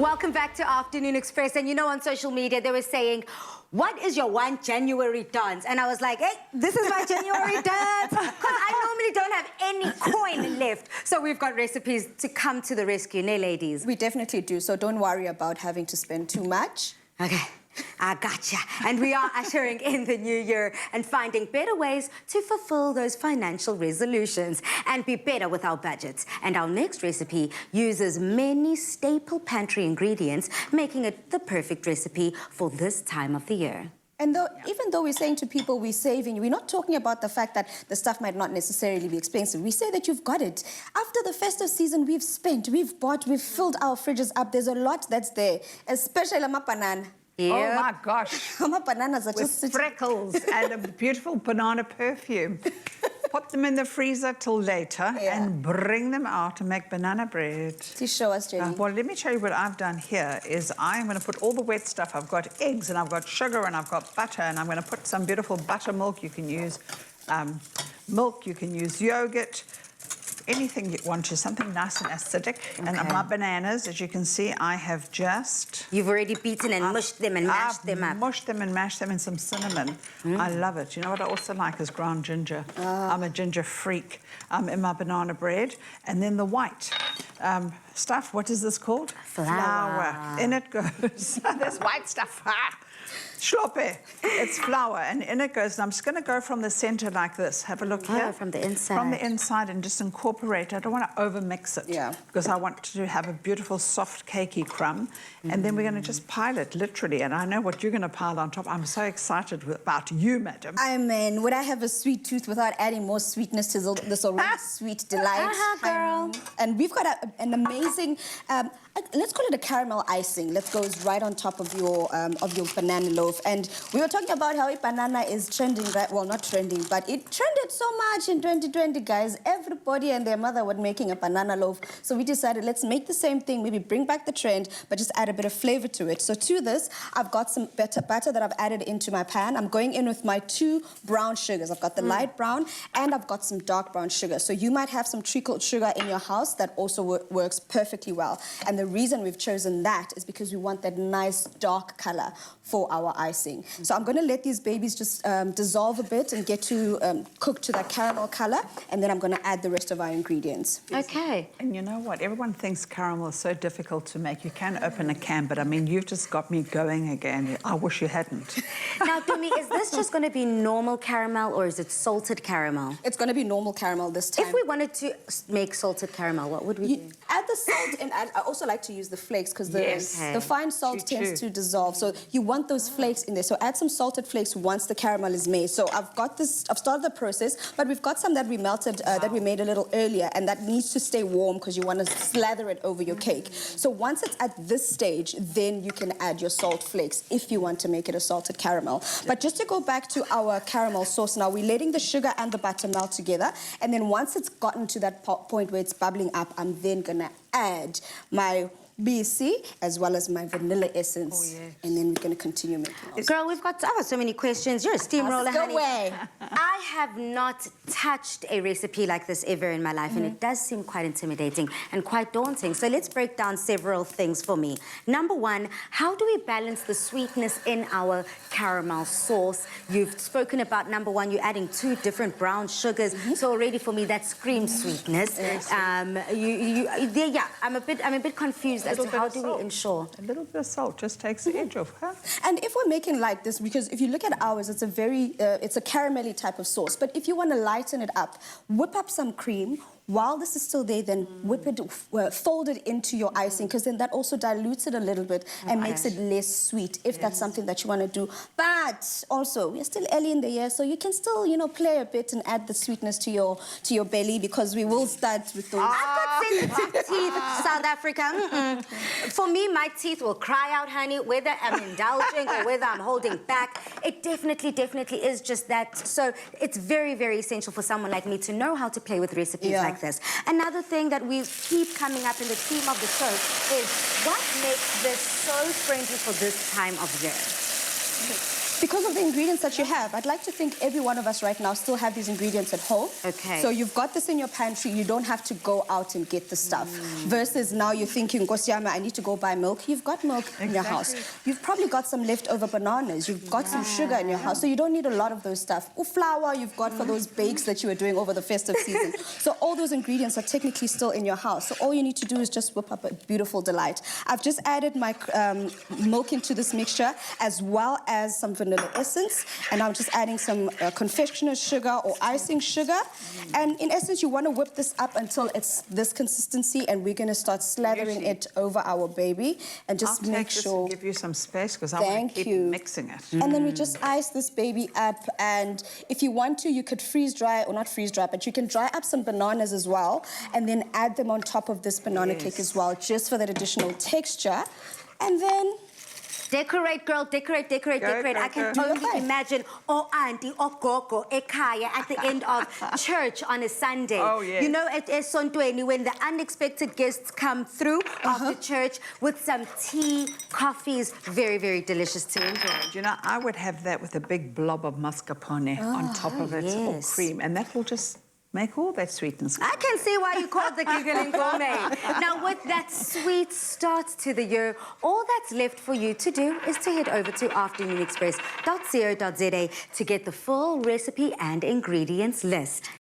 Welcome back to Afternoon Express. And you know, on social media, they were saying, what is your 1 January dance? And I was like, hey, this is my January dance. Because I normally don't have any coin left. So we've got recipes to come to the rescue, ne, ladies? We definitely do. So don't worry about having to spend too much. Okay. I gotcha. And we are ushering in the new year and finding better ways to fulfill those financial resolutions and be better with our budgets. And our next recipe uses many staple pantry ingredients, making it the perfect recipe for this time of the year. And even though we're saying to people we're saving, we're not talking about the fact that the stuff might not necessarily be expensive. We say that you've got it. After the festive season, we've spent, we've bought, we've filled our fridges up. There's a lot that's there, especially banana. Yep. Oh my gosh. Bananas are just with freckles and a beautiful banana perfume. Put them in the freezer till later and bring them out and make banana bread. To show us, Jenny. Well, let me show you what I've done here is I'm going to put all the wet stuff. I've got eggs and I've got sugar and I've got butter and I'm going to put some beautiful buttermilk. You can use milk, you can use yogurt, anything you want to, something nice and acidic. Okay. And my bananas, as you can see, I have just... You've already beaten and mushed them and mashed them up. Mushed them and mashed them in some cinnamon. I love it. You know what I also like is ground ginger. I'm a ginger freak in my banana bread. And then the white stuff, what is this called? Flour. In it goes, this white stuff. Schloppe. It's flour, and in it goes, and I'm just going to go from the center like this. Have a look here. From the inside. From the inside, and just incorporate. I don't want to over-mix it. Yeah. Because I want to have a beautiful, soft, cakey crumb. And then we're going to just pile it, literally. And I know what you're going to pile on top. I'm so excited about you, madam. I mean, would I have a sweet tooth without adding more sweetness to this already sweet delight? Girl. And we've got an amazing... let's call it a caramel icing. Let's go right on top of your banana loaf. And we were talking about how a banana is trending, right? Well, not trending, but it trended so much in 2020, guys. Everybody and their mother were making a banana loaf. So we decided, let's make the same thing, maybe bring back the trend, but just add a bit of flavor to it. So to this, I've got some butter that I've added into my pan. I'm going in with my 2 brown sugars. I've got the light brown and I've got some dark brown sugar. So you might have some trickled sugar in your house that also works perfectly well. And the reason we've chosen that is because we want that nice dark color for our icing. So I'm going to let these babies just dissolve a bit and get to cook to that caramel color, and then I'm going to add the rest of our ingredients. Okay. And you know what? Everyone thinks caramel is so difficult to make. You can open a can, but I mean, you've just got me going again. I wish you hadn't. Now, Dumi, is this just going to be normal caramel or is it salted caramel? It's going to be normal caramel this time. If we wanted to make salted caramel, what would we do? Add the salt, and I also like to use the flakes because the fine salt tends to dissolve. So you want those flakes in there. So add some salted flakes once the caramel is made. So I've started the process, but we've got some that we melted, that we made a little earlier, and that needs to stay warm because you want to slather it over your cake. So once it's at this stage, then you can add your salt flakes if you want to make it a salted caramel. But just to go back to our caramel sauce now, we're letting the sugar and the butter melt together, and then once it's gotten to that point where it's bubbling up, I'm then gonna add my BC as well as my vanilla essence, and then we're going to continue making it. Girl, I've got so many questions. You're a steamroller, honey. Away. I have not touched a recipe like this ever in my life, and it does seem quite intimidating and quite daunting. So let's break down several things for me. Number one, how do we balance the sweetness in our caramel sauce? You've spoken about, number one, you're adding 2 different brown sugars. So already for me, that screams sweetness. I'm a bit confused as to how do we ensure. A little bit of salt just takes the edge off, huh? And if we're making like this, because if you look at ours, it's a very, it's a caramelly type of sauce. But if you want to lighten it up, whip up some cream. While this is still there, then whip it, fold it into your icing, because then that also dilutes it a little bit and makes it less sweet, if that's something that you want to do. But also, we're still early in the year, so you can still, you know, play a bit and add the sweetness to your belly, because we will start with those. I've got sensitive teeth, South Africa. For me, my teeth will cry out, honey, whether I'm indulging or whether I'm holding back. It definitely is just that. So it's very, very essential for someone like me to know how to play with recipes like this. Another thing that we keep coming up in the theme of the show is what makes this so friendly for this time of year? because of the ingredients that you have. I'd like to think every one of us right now still have these ingredients at home. Okay. So you've got this in your pantry. You don't have to go out and get the stuff. Versus now you're thinking, Nkosiyama, I need to go buy milk. You've got milk in your house. You've probably got some leftover bananas. You've got some sugar in your house. So you don't need a lot of those stuff. Flour you've got for those bakes that you were doing over the festive season. So all those ingredients are technically still in your house. So all you need to do is just whip up a beautiful delight. I've just added my milk into this mixture as well as some vanilla essence. And I'm just adding some confectioner's sugar or icing sugar. And in essence, you want to whip this up until it's this consistency, and we're going to start slathering it over our baby and just I'll make take this sure. and give you some space because I want to keep mixing it. And then we just ice this baby up, and if you want to, you could freeze dry, or not freeze dry, but you can dry up some bananas as well, and then add them on top of this banana cake as well, just for that additional texture. And then Decorate, girl, decorate, decorate, decorate. I can only imagine, oh, auntie, oh, gogo, ekaya, at the end of church on a Sunday. Oh, yes. You know, at Esontweni, when the unexpected guests come through after church with some tea, coffees, very, very delicious to enjoy. You know, I would have that with a big blob of mascarpone on top of it, or cream, and that will just make all that sweetness. I can see why you called the giggling gourmet. Now, with that sweet start to the year, all that's left for you to do is to head over to afternoonexpress.co.za to get the full recipe and ingredients list.